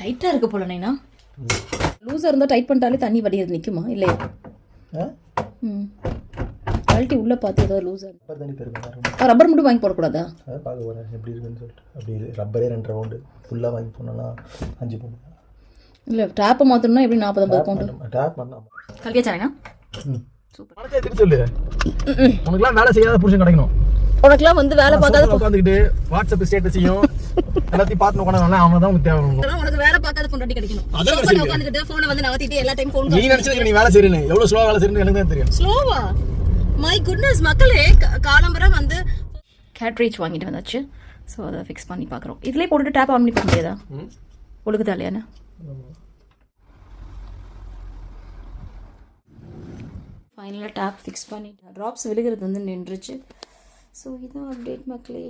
டைட்டாக இருக்க போல நைனா. லூஸாக இருந்தால் டைட் பண்ணிட்டாலே தண்ணி வடிகிறது நிற்குமா இல்லையா? ம் கழட்டி உள்ளே பார்த்து ஏதாவது லூஸாக தண்ணி பெருமை ரப்பர் மட்டும் வாங்கி போடக்கூடாதா? அதை பார்க்க போகிறேன் எப்படி இருக்குன்னு சொல்லிட்டு. அப்படி ரப்பரே 2 ரவுண்டு ஃபுல்லாக வாங்கி போனோன்னா 5 பவுண்டு. இல்லை டேப்பை மாற்றணும்னா எப்படி 40-50 பவுண்டு டேப் பண்ணலாம். கல்வியா சாரிண்ணா. சூப்பர் திருப்பி சொல்லு. உனக்குலாம் வேலை செய்யாத புருஷன் கிடைக்கணும். உனக்குலாம் வந்து வேலை பார்க்காத உட்காந்துக்கிட்டு வாட்ஸ்அப் ஸ்டேட்டஸையும் எல்லாத்தையும் பார்த்து உட்காந்து அவனை தான் தேவை. உனக்கு வேலை பார்க்காத பொண்டாட்டி கிடைக்கணும். உட்காந்துக்கிட்டு ஃபோனை வந்து நவத்திட்டு எல்லா டைம் ஃபோன். நீ நினைச்சது நீ வேலை செய்யறேன்னு எவ்வளோ ஸ்லோவா வேலை செய்யறேன்னு எனக்கு தான் தெரியும். ஸ்லோவா? மை குட்னஸ் மக்களே, காலம்பரை வந்து கேட்ரேஜ் வாங்கிட்டு வந்தாச்சு. ஸோ அதை ஃபிக்ஸ் பண்ணி பார்க்குறோம். இதுலேயே போட்டுட்டு டேப் ஆன் பண்ணி பார்க்க முடியாதா? ஒழுகுதா இல்லையாண்ணா? ஃபைனலாக டேப் ஃபிக்ஸ் பண்ணிட்டேன். ட்ராப்ஸ் விழுகிறது வந்து நின்றுச்சு. ஸோ இதுதான் அப்டேட் மக்களே.